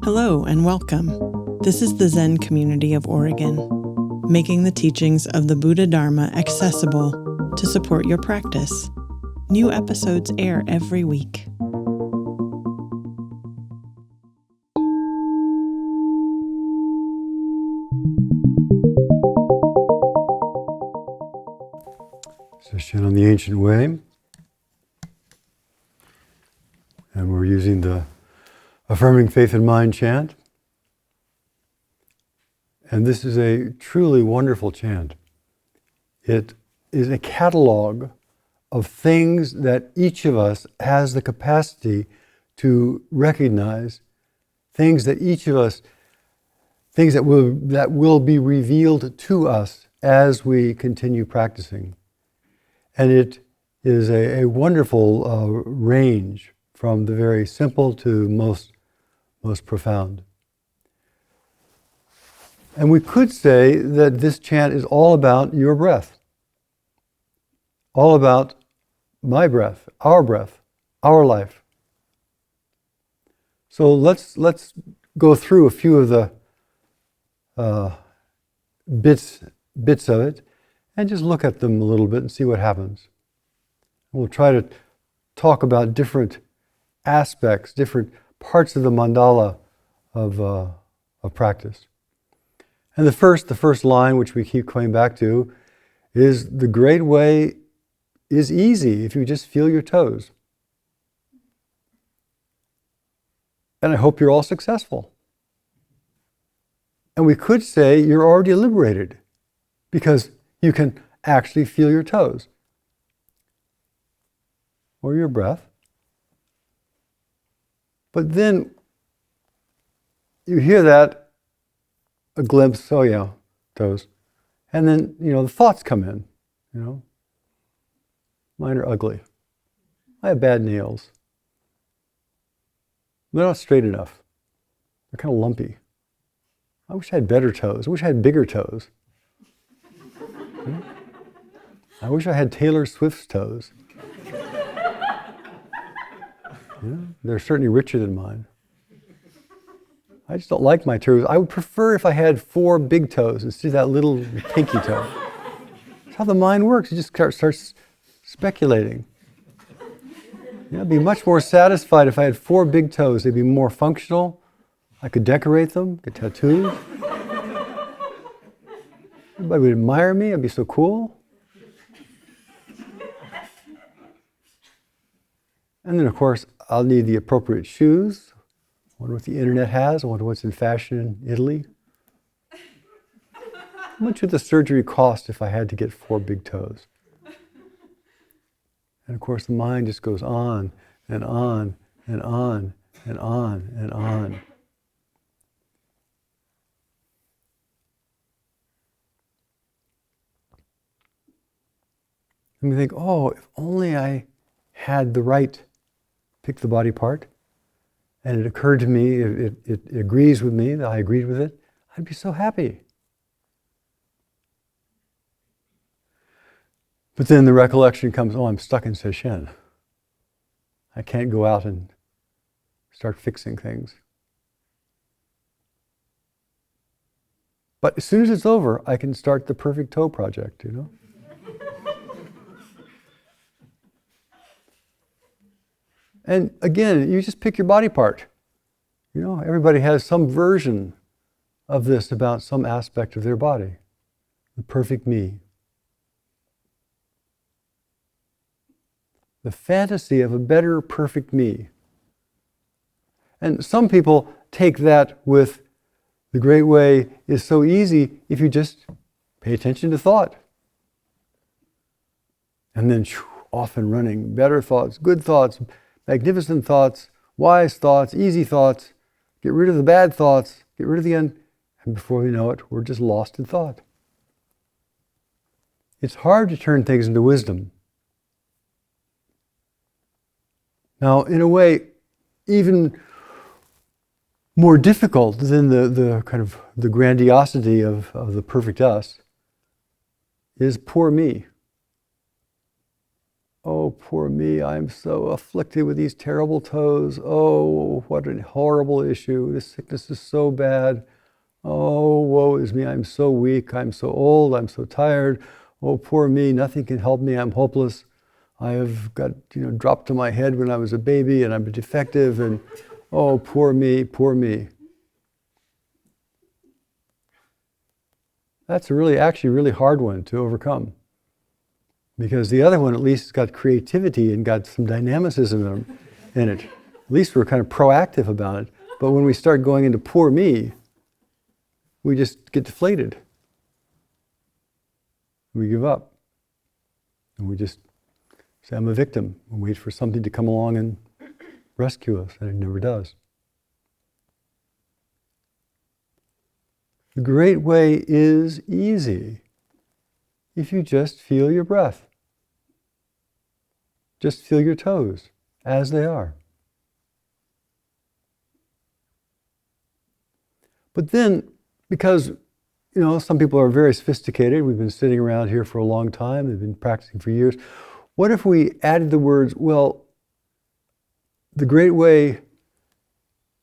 Hello and welcome. This is the Zen community of Oregon, making the teachings of the Buddha Dharma accessible to support your practice. New episodes air every week. Sesshin on the Ancient Way. And we're using the Affirming Faith and Mind chant. And this is a truly wonderful chant. It is a catalog of things that each of us has the capacity to recognize, things that will be revealed to us as we continue practicing. And it is a wonderful range from the very simple to most profound. And we could say that this chant is all about your breath, all about my breath, our life. So let's go through a few of the bits of it and just look at them a little bit and see what happens. We'll try to talk about different aspects, different parts of the mandala of practice. And the first line, which we keep coming back to, is the great way is easy if you just feel your toes. And I hope you're all successful. And we could say you're already liberated because you can actually feel your toes or your breath. But then you hear that, a glimpse, oh yeah, toes. And then, the thoughts come in, Mine are ugly. I have bad nails. They're not straight enough. They're kind of lumpy. I wish I had better toes. I wish I had bigger toes. I wish I had Taylor Swift's toes. They're certainly richer than mine. I just don't like my toes. I would prefer if I had 4 big toes instead of that little pinky toe. That's how the mind works. It just starts speculating. I'd be much more satisfied if I had 4 big toes. They'd be more functional. I could decorate them, get tattoos. Everybody would admire me. I'd be so cool. And then, of course, I'll need the appropriate shoes. I wonder what the internet has. I wonder what's in fashion in Italy. How much would the surgery cost if I had to get 4 big toes? And of course, the mind just goes on and on and on and on and on. And we think, if only I had the right pick the body part, and it occurred to me, it agrees with me, that I agreed with it, I'd be so happy. But then the recollection comes, I'm stuck in Sesshin. I can't go out and start fixing things. But as soon as it's over, I can start the perfect toe project, And again, you just pick your body part. Everybody has some version of this about some aspect of their body. The perfect me. The fantasy of a better perfect me. And some people take that with the great way is so easy if you just pay attention to thought. And then off and running, better thoughts, good thoughts, magnificent thoughts, wise thoughts, easy thoughts. Get rid of the bad thoughts, get rid of the and before we know it, we're just lost in thought. It's hard to turn things into wisdom. Now, in a way, even more difficult than the kind of the grandiosity of the perfect us is poor me. Oh, poor me, I'm so afflicted with these terrible toes. Oh, what a horrible issue. This sickness is so bad. Oh, woe is me, I'm so weak, I'm so old, I'm so tired. Oh, poor me, nothing can help me, I'm hopeless. I have got, dropped to my head when I was a baby and I'm defective and oh, poor me, poor me. That's actually really hard one to overcome. Because the other one at least has got creativity and got some dynamicism in it. At least we're kind of proactive about it. But when we start going into poor me, we just get deflated. We give up. And we just say, I'm a victim, and wait for something to come along and rescue us, and it never does. The great way is easy if you just feel your breath. Just feel your toes as they are. But then, because some people are very sophisticated, we've been sitting around here for a long time, they've been practicing for years. What if we added the words, well, the great way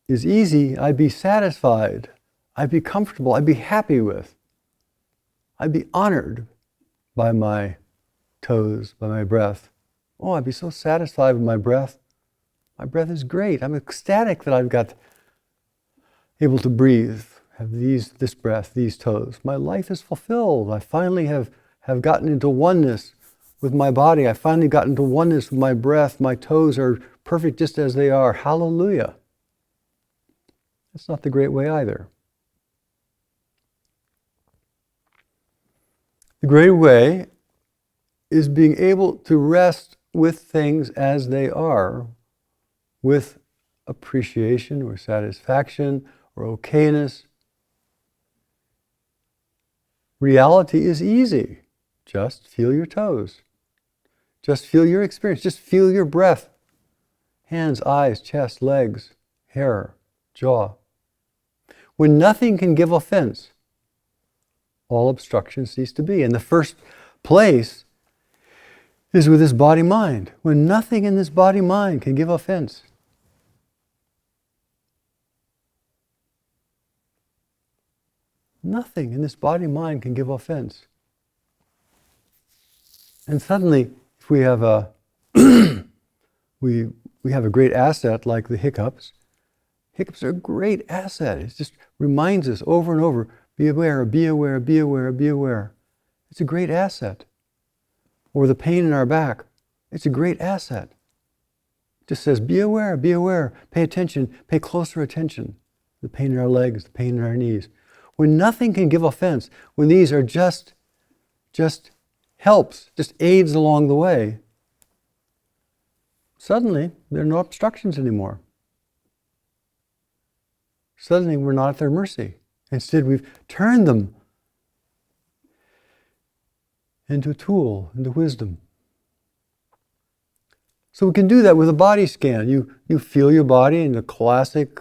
is easy, I'd be satisfied, I'd be comfortable, I'd be happy with, I'd be honored by my toes, by my breath. Oh, I'd be so satisfied with my breath. My breath is great. I'm ecstatic that I've got able to breathe, have this breath, these toes. My life is fulfilled. I finally have gotten into oneness with my body. I finally got into oneness with my breath. My toes are perfect just as they are. Hallelujah. That's not the great way either. The great way is being able to rest with things as they are, with appreciation or satisfaction or okayness. Reality is easy. Just feel your toes. Just feel your experience. Just feel your breath. Hands, eyes, chest, legs, hair, jaw. When nothing can give offense, all obstructions cease to be. And the first place is with this body-mind. When nothing in this body-mind can give offense. Nothing in this body-mind can give offense. And suddenly, if we have a we have a great asset like the hiccups. Hiccups are a great asset. It just reminds us over and over, be aware, be aware, be aware, be aware. It's a great asset. Or the pain in our back, it's a great asset. It just says, be aware, pay attention, pay closer attention. The pain in our legs, the pain in our knees. When nothing can give offense, when these are just helps, just aids along the way, suddenly there are no obstructions anymore. Suddenly we're not at their mercy. Instead, we've turned them into a tool, into wisdom. So we can do that with a body scan. You feel your body in the classic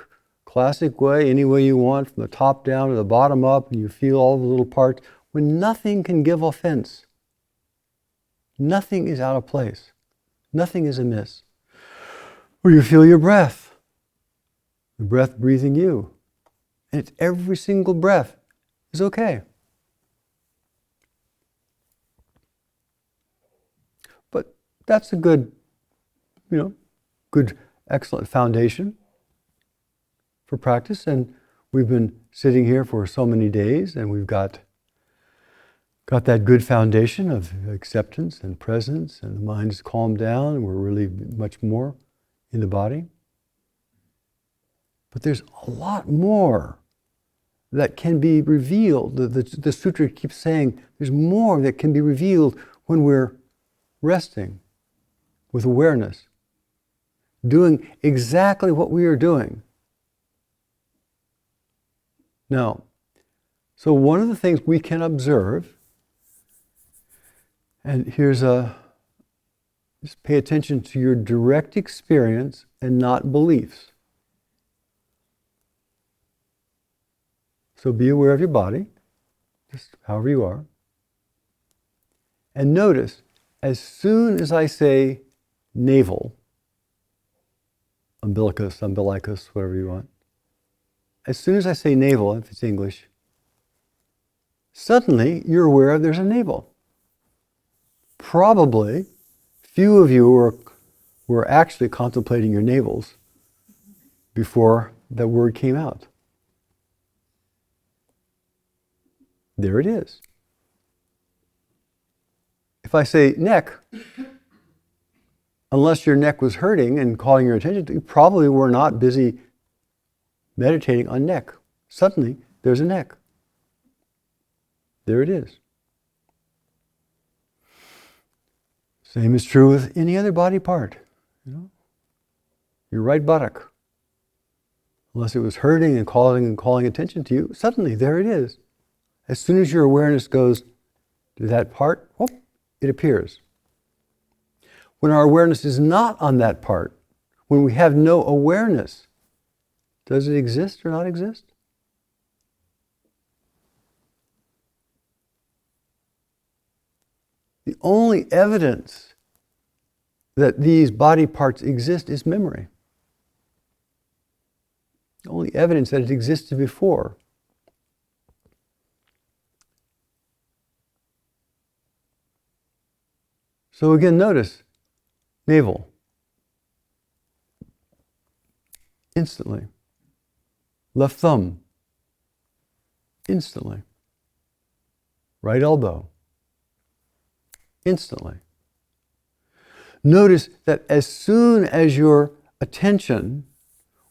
way, any way you want, from the top down to the bottom up, and you feel all the little parts. When nothing can give offense, nothing is out of place, nothing is amiss. Or you feel your breath, the breath breathing you. And it's every single breath is okay. But that's a good, excellent foundation for practice. And we've been sitting here for so many days, and we've got that good foundation of acceptance and presence, and the mind is calmed down, and we're really much more in the body. But there's a lot more that can be revealed. The sutra keeps saying there's more that can be revealed when we're resting with awareness, doing exactly what we are doing. Now, so one of the things we can observe, and just pay attention to your direct experience and not beliefs. So be aware of your body, just however you are. And notice, as soon as I say navel, umbilicus, whatever you want, as soon as I say navel, if it's English, suddenly you're aware there's a navel. Probably few of you were actually contemplating your navels before that word came out. There it is. If I say neck, unless your neck was hurting and calling your attention, you probably were not busy meditating on neck. Suddenly, there's a neck. There it is. Same is true with any other body part. Your right buttock. Unless it was hurting and calling attention to you, suddenly there it is. As soon as your awareness goes to that part, whoop, it appears. When our awareness is not on that part, when we have no awareness, does it exist or not exist? The only evidence that these body parts exist is memory. The only evidence that it existed before. So again, notice, navel. Instantly. Left thumb. Instantly. Right elbow. Instantly. Notice that as soon as your attention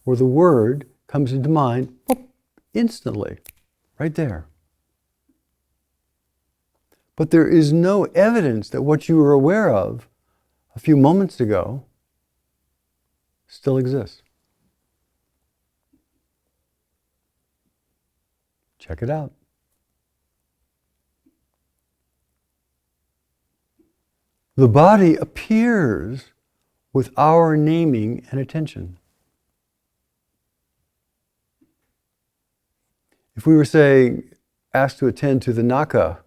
or the word comes into mind, whoop, instantly, right there. But there is no evidence that what you were aware of a few moments ago still exists. Check it out. The body appears with our naming and attention. If we were, say, asked to attend to the naka,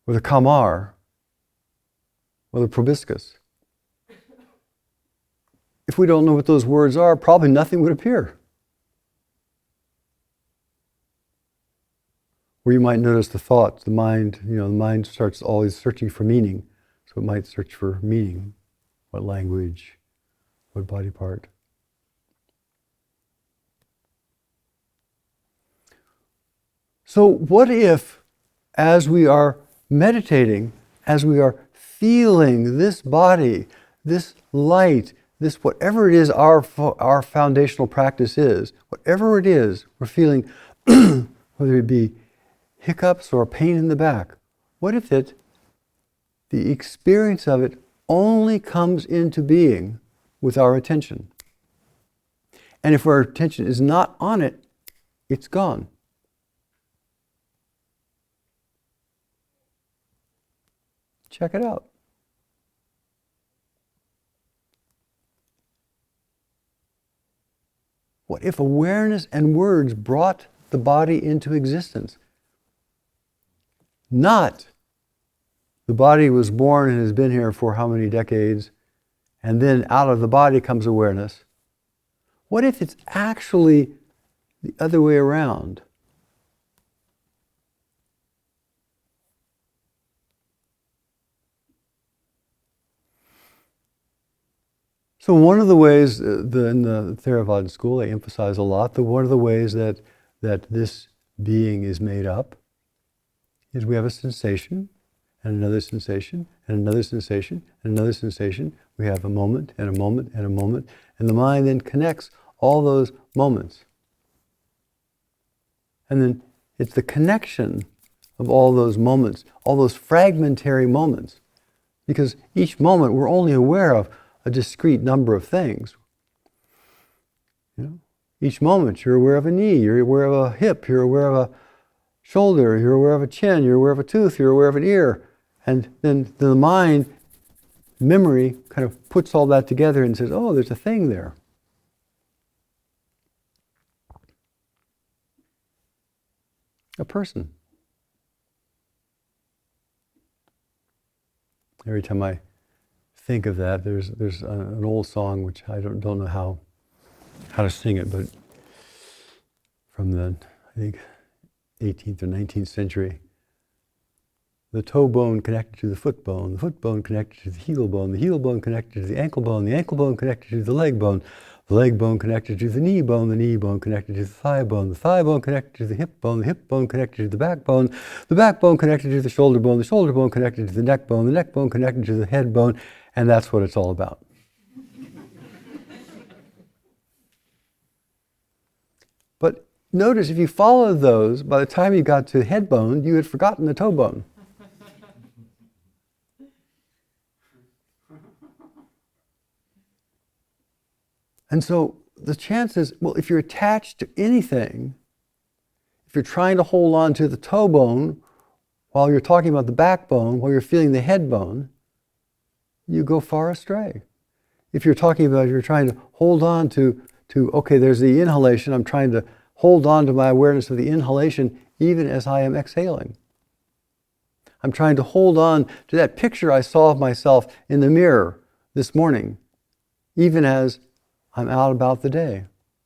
or the kamar, or the proboscis, if we don't know what those words are, probably nothing would appear. Or you might notice the thoughts, the mind starts always searching for meaning. So it might search for meaning. What language? What body part? So what if, as we are meditating, as we are feeling this body, this light, this whatever it is our foundational practice is, whatever it is we're feeling, whether it be hiccups or pain in the back, what if the experience of it only comes into being with our attention? And if our attention is not on it, it's gone. Check it out. What if awareness and words brought the body into existence? Not the body was born and has been here for how many decades, and then out of the body comes awareness. What if it's actually the other way around? So one of the ways, in the Theravada school, they emphasize a lot that one of the ways that this being is made up is we have a sensation, and another sensation, and another sensation, and another sensation. We have a moment, and a moment, and a moment, and the mind then connects all those moments. And then it's the connection of all those moments, all those fragmentary moments, because each moment we're only aware of a discrete number of things. Each moment you're aware of a knee, you're aware of a hip, you're aware of a shoulder, you're aware of a chin, you're aware of a tooth, you're aware of an ear. And then the mind, memory, kind of puts all that together and says, oh, there's a thing there. A person. Every time I think of that, there's an old song which I don't know how to sing it, but from the, I think, 18th or 19th century. The toe bone connected to the foot bone connected to the heel bone connected to the ankle bone connected to the leg bone connected to the knee bone connected to the thigh bone connected to the hip bone connected to the backbone connected to the shoulder bone connected to the neck bone connected to the head bone, and that's what it's all about. But notice, if you followed those, by the time you got to the head bone, you had forgotten the toe bone. And so the chances, well, if you're attached to anything, if you're trying to hold on to the toe bone while you're talking about the backbone, while you're feeling the head bone, you go far astray. If you're trying to hold on to okay, there's the inhalation, I'm trying to hold on to my awareness of the inhalation even as I am exhaling. I'm trying to hold on to that picture I saw of myself in the mirror this morning, even as I'm out about the day.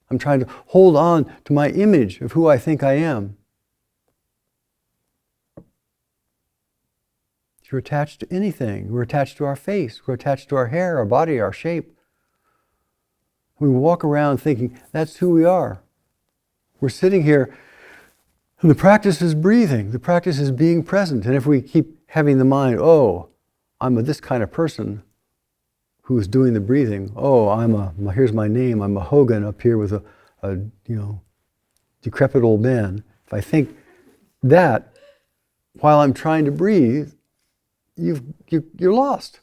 I'm trying to hold on to my image of who I think I am. If you're attached to anything, we're attached to our face, we're attached to our hair, our body, our shape. We walk around thinking that's who we are. We're sitting here, and the practice is breathing, the practice is being present. And if we keep having the mind, oh, I'm this kind of person who's doing the breathing. Oh, here's my name, I'm a Hogen up here with a decrepit old man. If I think that while I'm trying to breathe, you're lost.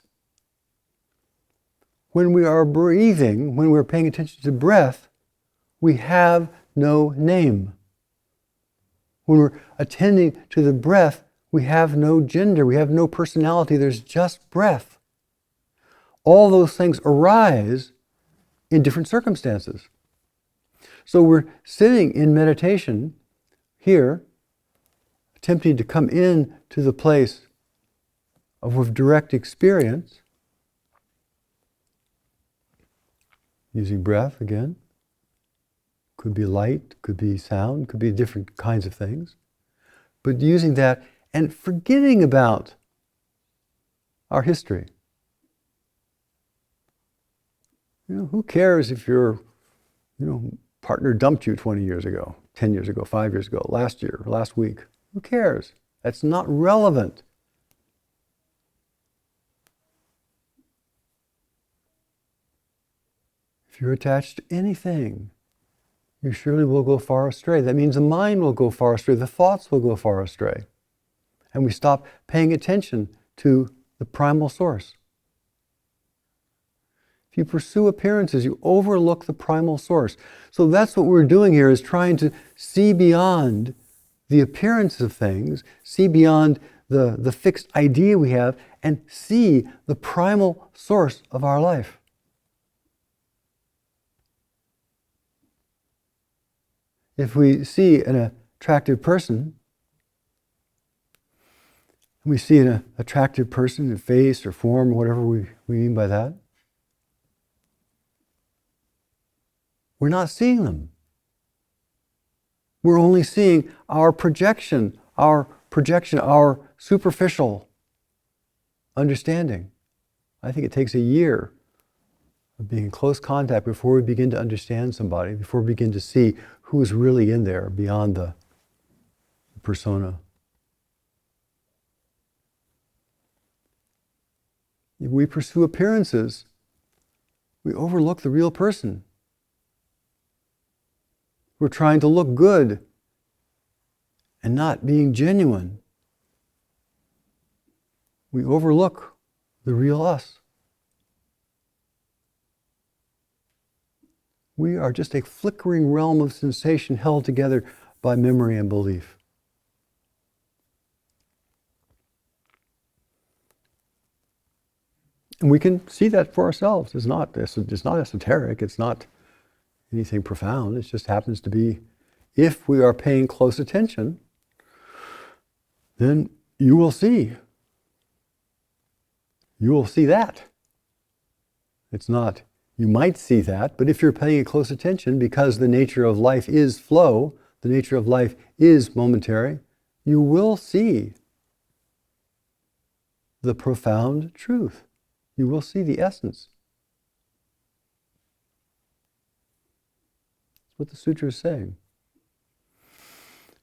When we are breathing, when we're paying attention to breath, we have no name. When we're attending to the breath, we have no gender, we have no personality, there's just breath. All those things arise in different circumstances. So we're sitting in meditation here, attempting to come in to the place of direct experience, using breath again. Could be light, could be sound, could be different kinds of things. But using that and forgetting about our history. Who cares if your partner dumped you 20 years ago, 10 years ago, 5 years ago, last year, last week? Who cares? That's not relevant. If you're attached to anything, you surely will go far astray. That means the mind will go far astray, the thoughts will go far astray. And we stop paying attention to the primal source. If you pursue appearances, you overlook the primal source. So that's what we're doing here, is trying to see beyond the appearance of things, see beyond the fixed idea we have, and see the primal source of our life. If we see an attractive person, we see an attractive person in face or form, whatever we mean by that, we're not seeing them. We're only seeing our projection, our superficial understanding. I think it takes a year of being in close contact before we begin to understand somebody, before we begin to see who's really in there beyond the persona. If we pursue appearances, we overlook the real person. We're trying to look good and not being genuine. We overlook the real us. We are just a flickering realm of sensation held together by memory and belief. And we can see that for ourselves. It's not esoteric, it's not anything profound. It just happens to be, if we are paying close attention, then you will see you will see that. It's not, you might see that, but if you're paying close attention, because the nature of life is flow, the nature of life is momentary, you will see the profound truth. You will see the essence. That's what the sutra is saying.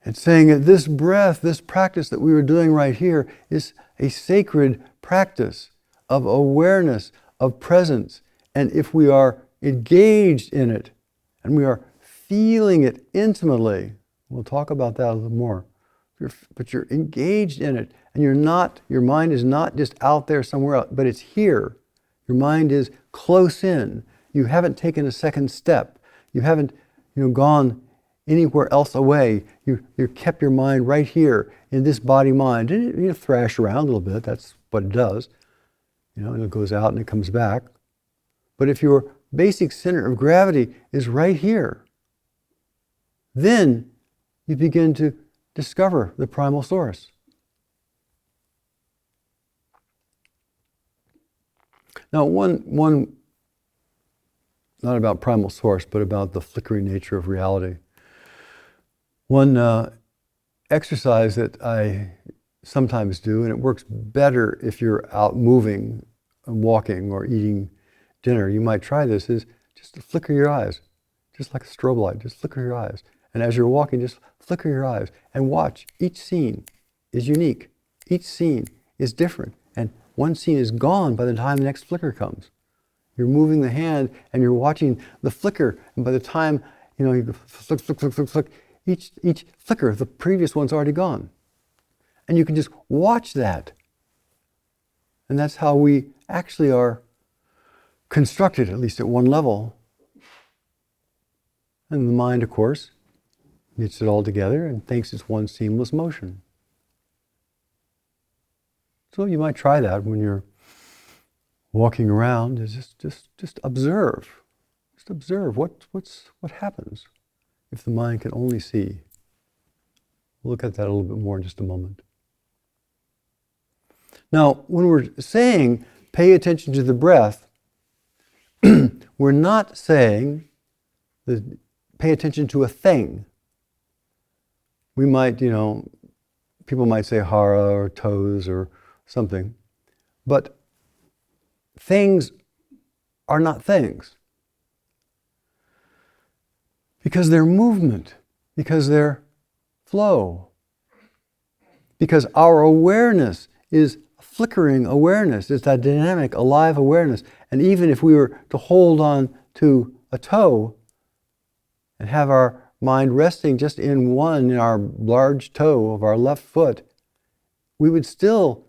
It's saying that this breath, this practice that we were doing right here, is a sacred practice of awareness, of presence. And if we are engaged in it, and we are feeling it intimately, we'll talk about that a little more, but you're engaged in it, and your mind is not just out there somewhere else, but it's here. Your mind is close in. You haven't taken a second step. You haven't gone anywhere else away. You kept your mind right here in this body-mind. And it thrash around a little bit. That's what it does. It goes out and it comes back. But if your basic center of gravity is right here, then you begin to discover the primal source. Now, one not about primal source, but about the flickering nature of reality. One exercise that I sometimes do, and it works better if you're out moving and walking or eating dinner, you might try this, is just to flicker your eyes, just like a strobe light, just flicker your eyes. And as you're walking, just flicker your eyes and watch. Each scene is unique. Each scene is different. And one scene is gone by the time the next flicker comes. You're moving the hand and you're watching the flicker, and by the time you flick, flick, flick, flick, flick, each flicker, the previous one's already gone. And you can just watch that. And that's how we actually are constructed, at least at one level. And the mind, of course, knits it all together and thinks it's one seamless motion. So you might try that when you're walking around, is just observe. Just observe what happens if the mind can only see. We'll look at that a little bit more in just a moment. Now, when we're saying pay attention to the breath, we're not saying that pay attention to a thing. We might, people might say hara or toes or something, but things are not things. Because they're movement, because they're flow, because our awareness is flickering awareness. It's that dynamic, alive awareness. And even if we were to hold on to a toe and have our mind resting just in our large toe of our left foot, it would still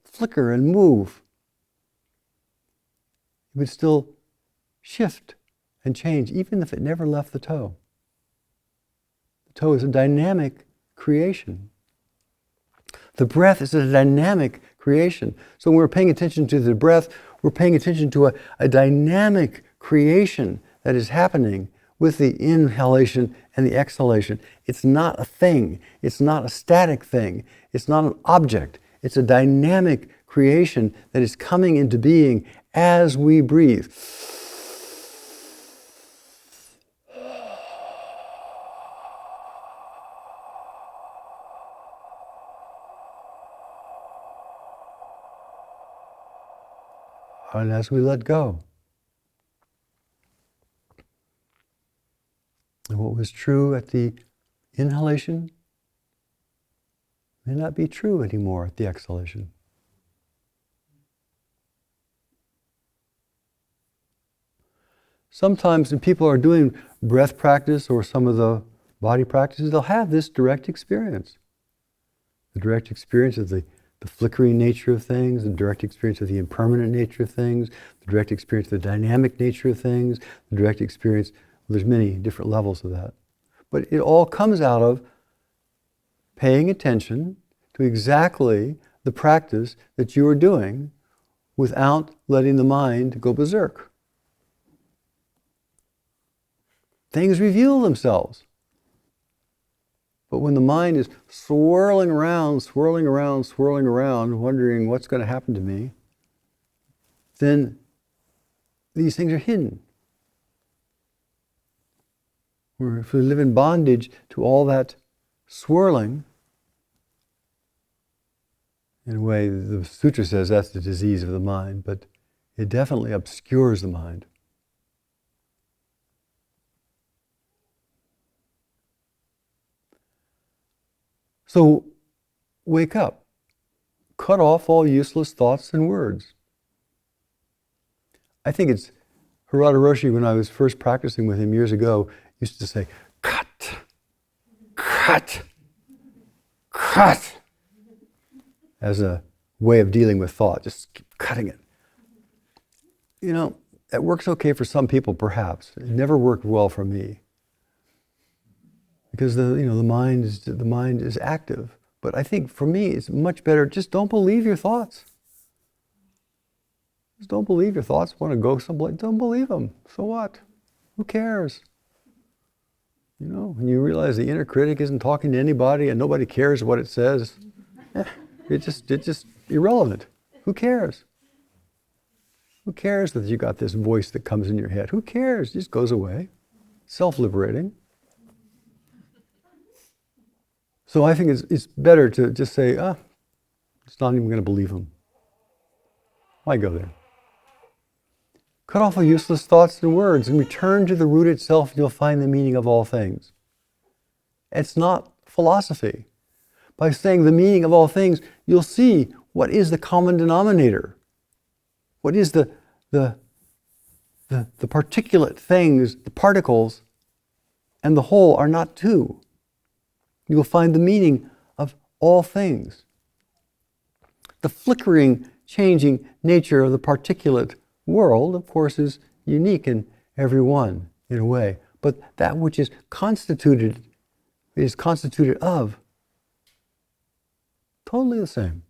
flicker and move. It would still shift and change, even if it never left the toe. The toe is a dynamic creation. The breath is a dynamic creation. So when we're paying attention to the breath, we're paying attention to a dynamic creation that is happening with the inhalation and the exhalation. It's not a thing. It's not a static thing. It's not an object. It's a dynamic creation that is coming into being as we breathe. And as we let go. And what was true at the inhalation may not be true anymore at the exhalation. Sometimes when people are doing breath practice or some of the body practices, they'll have this direct experience. The direct experience of the flickering nature of things, the direct experience of the impermanent nature of things, the direct experience of the dynamic nature of things, the direct experience, there's many different levels of that. But it all comes out of paying attention to exactly the practice that you are doing without letting the mind go berserk. Things reveal themselves. But when the mind is swirling around, wondering what's going to happen to me, then these things are hidden. Or if we live in bondage to all that swirling, in a way, the sutra says that's the disease of the mind, but it definitely obscures the mind. So, wake up. Cut off all useless thoughts and words. I think it's Hogen Roshi, when I was first practicing with him years ago, used to say, cut, cut, cut, as a way of dealing with thought. Just keep cutting it. You know, that works okay for some people, perhaps. It never worked well for me. Because the mind is active. But I think for me it's much better, just don't believe your thoughts. Just don't believe your thoughts. Want to go someplace, don't believe them. So what? Who cares? You know, when you realize the inner critic isn't talking to anybody and nobody cares what it says, it's just irrelevant. Who cares? Who cares that you got this voice that comes in your head? Who cares? It just goes away. Self-liberating. So I think it's better to just say, it's not even going to believe him. Why go there? Cut off all useless thoughts and words and return to the root itself, and you'll find the meaning of all things. It's not philosophy. By saying the meaning of all things, you'll see what is the common denominator. What is the particulate things, the particles, and the whole are not two. You will find the meaning of all things. The flickering, changing nature of the particulate world, of course, is unique in every one, in a way. But that which is constituted of, totally the same.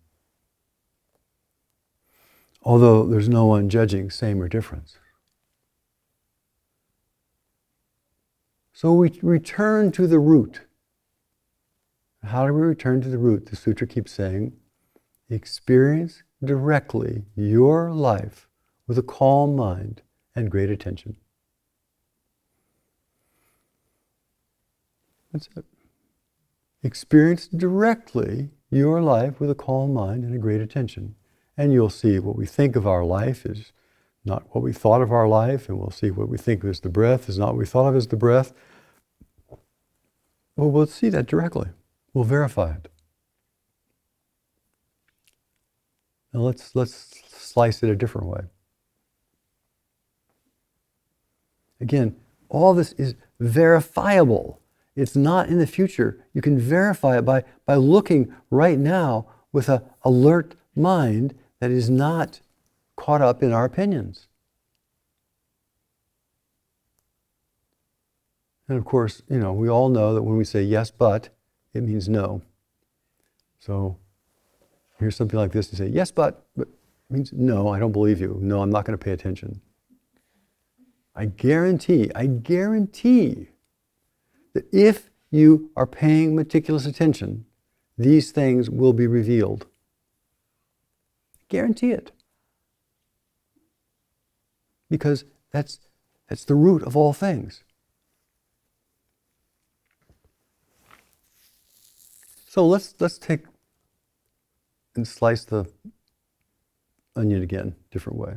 Although there's no one judging same or difference. So we return to the root. How do we return to the root? The sutra keeps saying, experience directly your life with a calm mind and great attention. That's it. Experience directly your life with a calm mind and a great attention. And you'll see what we think of our life is not what we thought of our life, and we'll see what we think as the breath is not what we thought of as the breath. Well, we'll see that directly. We'll verify it. Now let's slice it a different way. Again, all this is verifiable. It's not in the future. You can verify it by looking right now with an alert mind that is not caught up in our opinions. And of course, we all know that when we say yes, but, it means no. So here's something like this. You say, yes, but it means no, I don't believe you. No, I'm not going to pay attention. I guarantee that if you are paying meticulous attention, these things will be revealed. Guarantee it. Because that's the root of all things. So let's take and slice the onion again, different way.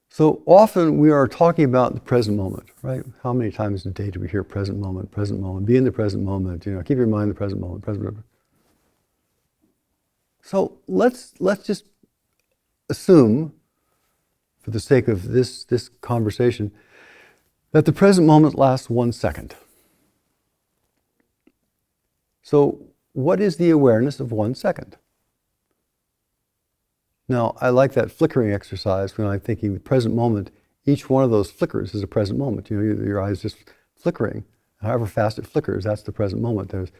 So often we are talking about the present moment, right? How many times a day do we hear present moment, be in the present moment, keep your mind in the present moment, present moment. So let's just assume, for the sake of this conversation, that the present moment lasts 1 second. So what is the awareness of 1 second? Now, I like that flickering exercise when I'm thinking the present moment. Each one of those flickers is a present moment. Your eye is just flickering. However fast it flickers, that's the present moment. There's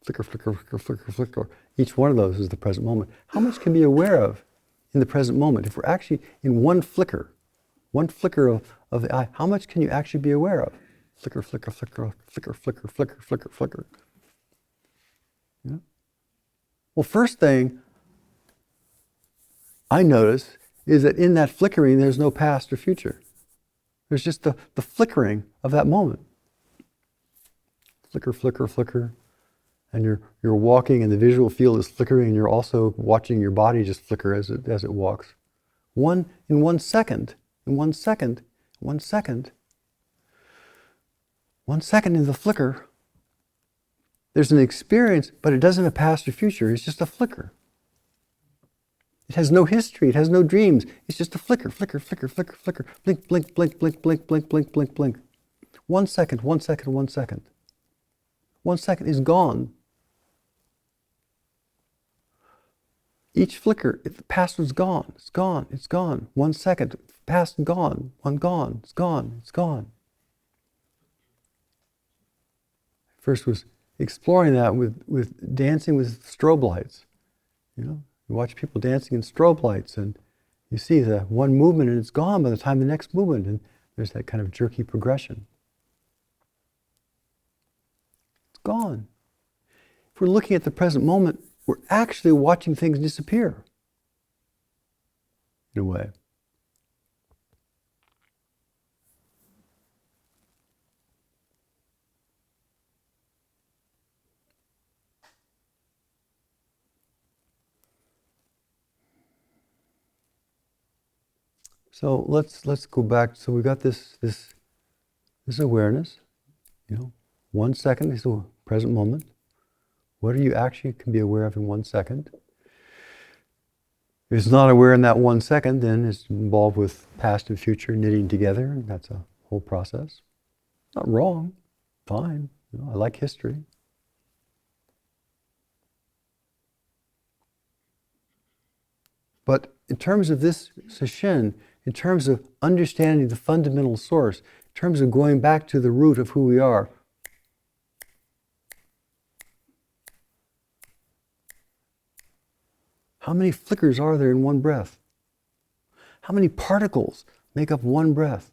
flicker, flicker, flicker, flicker, flicker. Each one of those is the present moment. How much can be aware of in the present moment? If we're actually in one flicker of the eye, how much can you actually be aware of? Flicker, flicker, flicker, flicker, flicker, flicker, flicker, flicker. Yeah? Well, first thing I notice is that in that flickering, there's no past or future. There's just the flickering of that moment. Flicker, flicker, flicker. And you're walking and the visual field is flickering, and you're also watching your body just flicker as it walks. In 1 second, in 1 second, 1 second, 1 second in the flicker, there's an experience, but it doesn't have past or future. It's just a flicker. It has no history. It has no dreams. It's just a flicker, flicker, flicker, flicker, flicker. Blink, blink, blink, blink, blink, blink, blink, blink, blink. 1 second, 1 second, 1 second. 1 second is gone. Each flicker, if the past was gone, it's gone, it's gone. 1 second, past gone, one gone, it's gone, it's gone. First was exploring that with dancing with strobe lights. You watch people dancing in strobe lights, and you see the one movement and it's gone by the time the next movement, and there's that kind of jerky progression. It's gone. If we're looking at the present moment, we're actually watching things disappear, in a way. So let's go back. So we got this awareness. 1 second is the present moment. What are you actually can be aware of in 1 second? If it's not aware in that 1 second, then it's involved with past and future knitting together, and that's a whole process. Not wrong, fine. I like history. But in terms of this sesshin, in terms of understanding the fundamental source, in terms of going back to the root of who we are, how many flickers are there in one breath? How many particles make up one breath?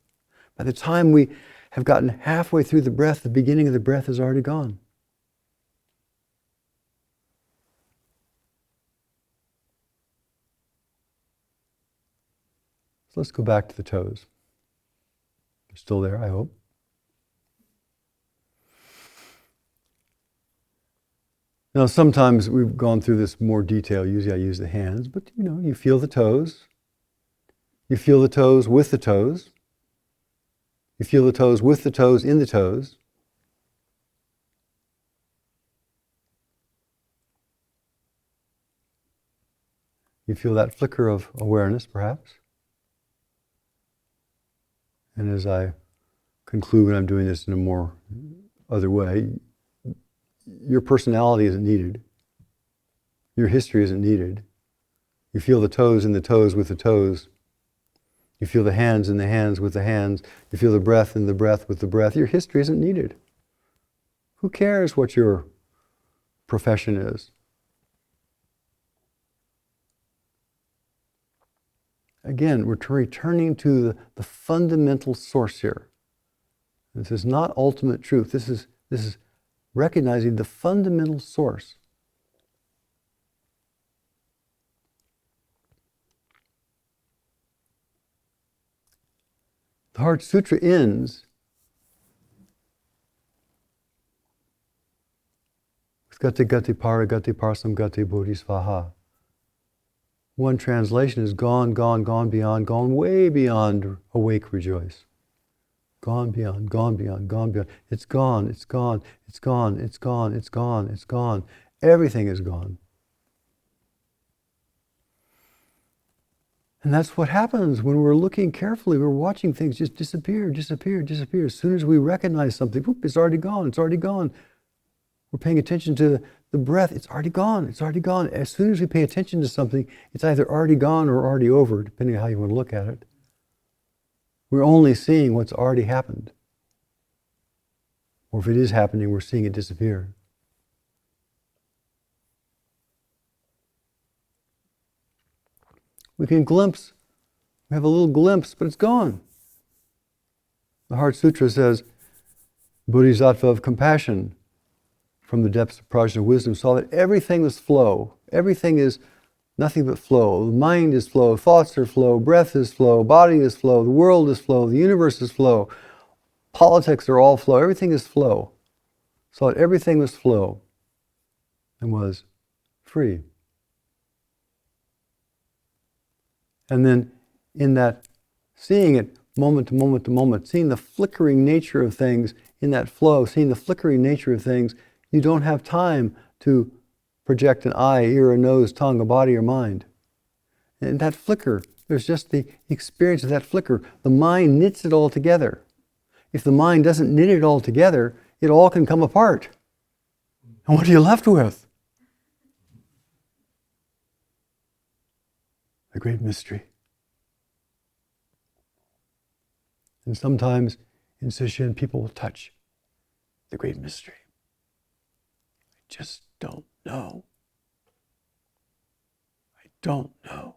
By the time we have gotten halfway through the breath, the beginning of the breath is already gone. So let's go back to the toes. They're still there, I hope. Now, sometimes we've gone through this more detail. Usually I use the hands, but you feel the toes. You feel the toes with the toes. You feel the toes with the toes in the toes. You feel that flicker of awareness, perhaps. And as I conclude, when I'm doing this in a more other way, your personality isn't needed. Your history isn't needed. You feel the toes in the toes with the toes. You feel the hands in the hands with the hands. You feel the breath in the breath with the breath. Your history isn't needed. Who cares what your profession is? Again, we're returning to the fundamental source here. This is not ultimate truth. This is recognizing the fundamental source. The Heart Sutra ends with Gati Gati Paragati Parsam Gati Bodhisvaha. One translation is gone, gone, gone beyond, gone way beyond awake rejoice. Gone beyond, gone beyond, gone beyond. It's gone, it's gone, it's gone, it's gone, it's gone, it's gone. Everything is gone. And that's what happens when we're looking carefully. We're watching things just disappear, disappear, disappear. As soon as we recognize something, whoop, it's already gone, it's already gone. We're paying attention to the breath, it's already gone, it's already gone. As soon as we pay attention to something, it's either already gone or already over, depending on how you want to look at it. We're only seeing what's already happened. Or if it is happening, we're seeing it disappear. We can glimpse, we have a little glimpse, but it's gone. The Heart Sutra says, Bodhisattva of compassion, from the depths of prajna wisdom, saw that everything was flow. Everything is nothing but flow. The mind is flow, thoughts are flow, breath is flow, body is flow, the world is flow, the universe is flow, politics are all flow, everything is flow. So everything was flow and was free. And then in that, seeing it moment to moment to moment, seeing the flickering nature of things in that flow, seeing the flickering nature of things, you don't have time to project an eye, ear, a nose, tongue, a body, or mind. And that flicker, there's just the experience of that flicker. The mind knits it all together. If the mind doesn't knit it all together, it all can come apart. And what are you left with? The great mystery. And sometimes in Sesshin, people will touch the great mystery. I just don't know. I don't know.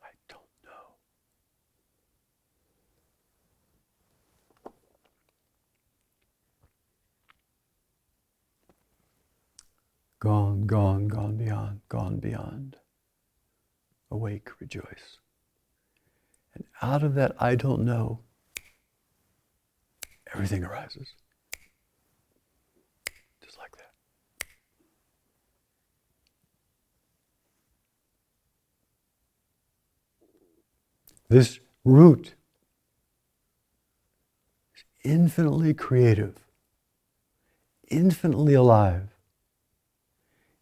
I don't know. Gone, gone, gone beyond, gone beyond. Awake, rejoice. And out of that I don't know, everything arises. Just like that. This root is infinitely creative, infinitely alive,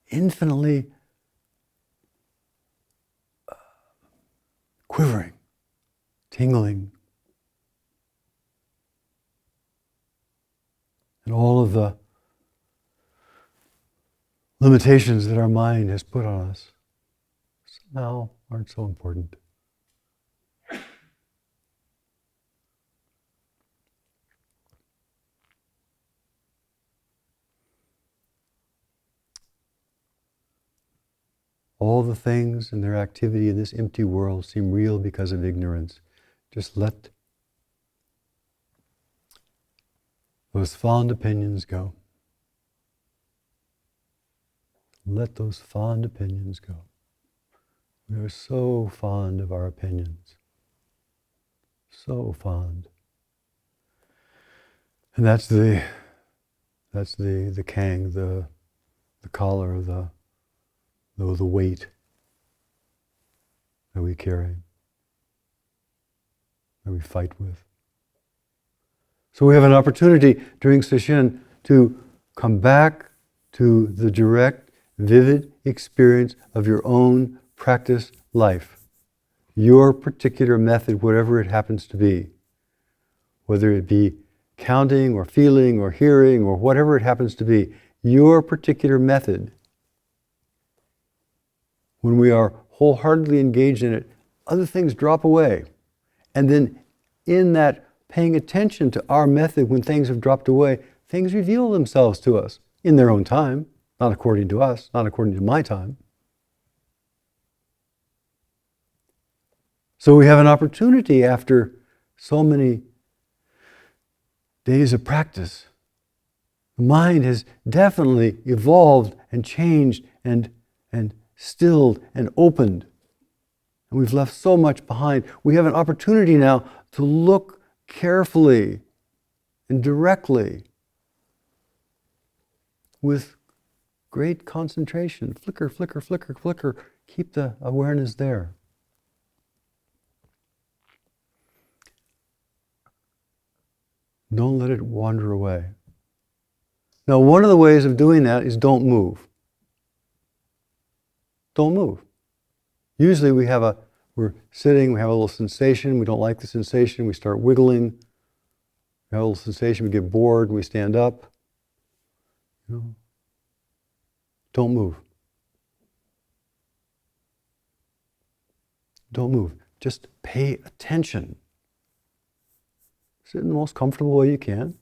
infinitely quivering, tingling. And all of the limitations that our mind has put on us somehow aren't so important. All the things and their activity in this empty world seem real because of ignorance. Just let those fond opinions go. Let those fond opinions go. We are so fond of our opinions. So fond. And that's the kang, the collar, the weight that we carry, that we fight with. So we have an opportunity during Sesshin to come back to the direct, vivid experience of your own practice life. Your particular method, whatever it happens to be. Whether it be counting or feeling or hearing or whatever it happens to be. Your particular method. When we are wholeheartedly engaged in it, other things drop away. And then in that paying attention to our method when things have dropped away, things reveal themselves to us in their own time, not according to us, not according to my time. So we have an opportunity after so many days of practice. The mind has definitely evolved and changed and stilled and opened. And we've left so much behind. We have an opportunity now to look carefully and directly with great concentration. Flicker, flicker, flicker, flicker. Keep the awareness there. Don't let it wander away. Now, one of the ways of doing that is don't move. Don't move. Usually we're sitting, we have a little sensation, we don't like the sensation, we start wiggling. We have a little sensation, we get bored, and we stand up. Don't move. Don't move. Just pay attention. Sit in the most comfortable way you can.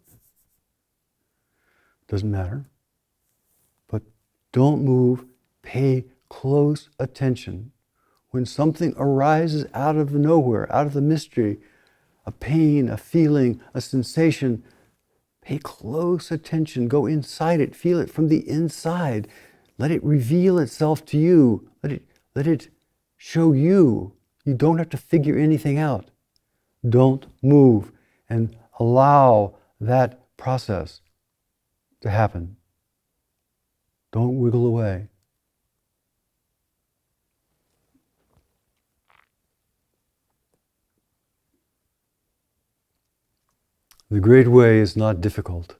Doesn't matter. But don't move. Pay close attention. When something arises out of nowhere, out of the mystery, a pain, a feeling, a sensation, Pay close attention. Go inside it. Feel it from the inside. Let it reveal itself to you. Let it show you. You don't have to figure anything out. Don't move and allow that process to happen. Don't wiggle away. The great way is not difficult.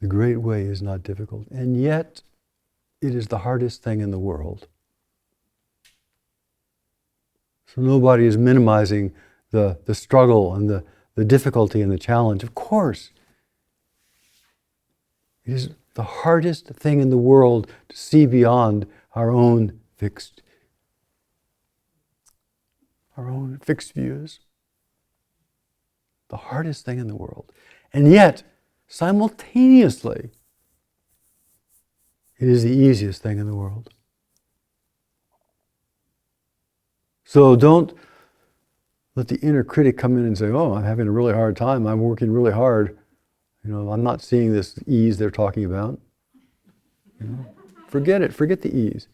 The great way is not difficult, and yet it is the hardest thing in the world. So nobody is minimizing the struggle and the difficulty and the challenge. Of course, it is the hardest thing in the world to see beyond our own fixed views. The hardest thing in the world. And yet, simultaneously, it is the easiest thing in the world. So don't let the inner critic come in and say, oh, I'm having a really hard time. I'm working really hard. I'm not seeing this ease they're talking about. Forget it. Forget the ease.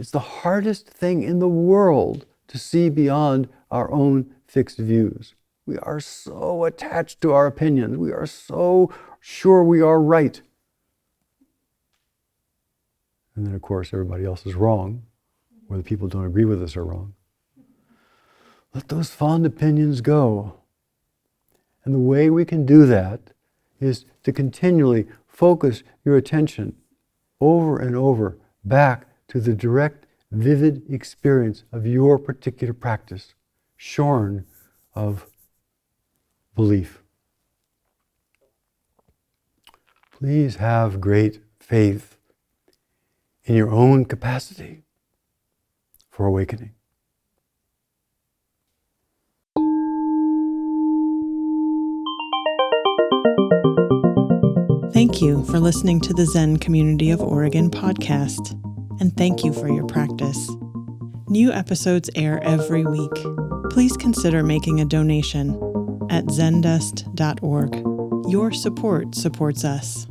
It's the hardest thing in the world to see beyond our own fixed views. We are so attached to our opinions. We are so sure we are right. And then, of course, everybody else is wrong, or the people who don't agree with us are wrong. Let those fond opinions go. And the way we can do that is to continually focus your attention over and over back to the direct, vivid experience of your particular practice, shorn of belief. Please have great faith in your own capacity for awakening. Thank you for listening to the Zen Community of Oregon podcast, and thank you for your practice. New episodes air every week. Please consider making a donation at zendust.org. Your support supports us.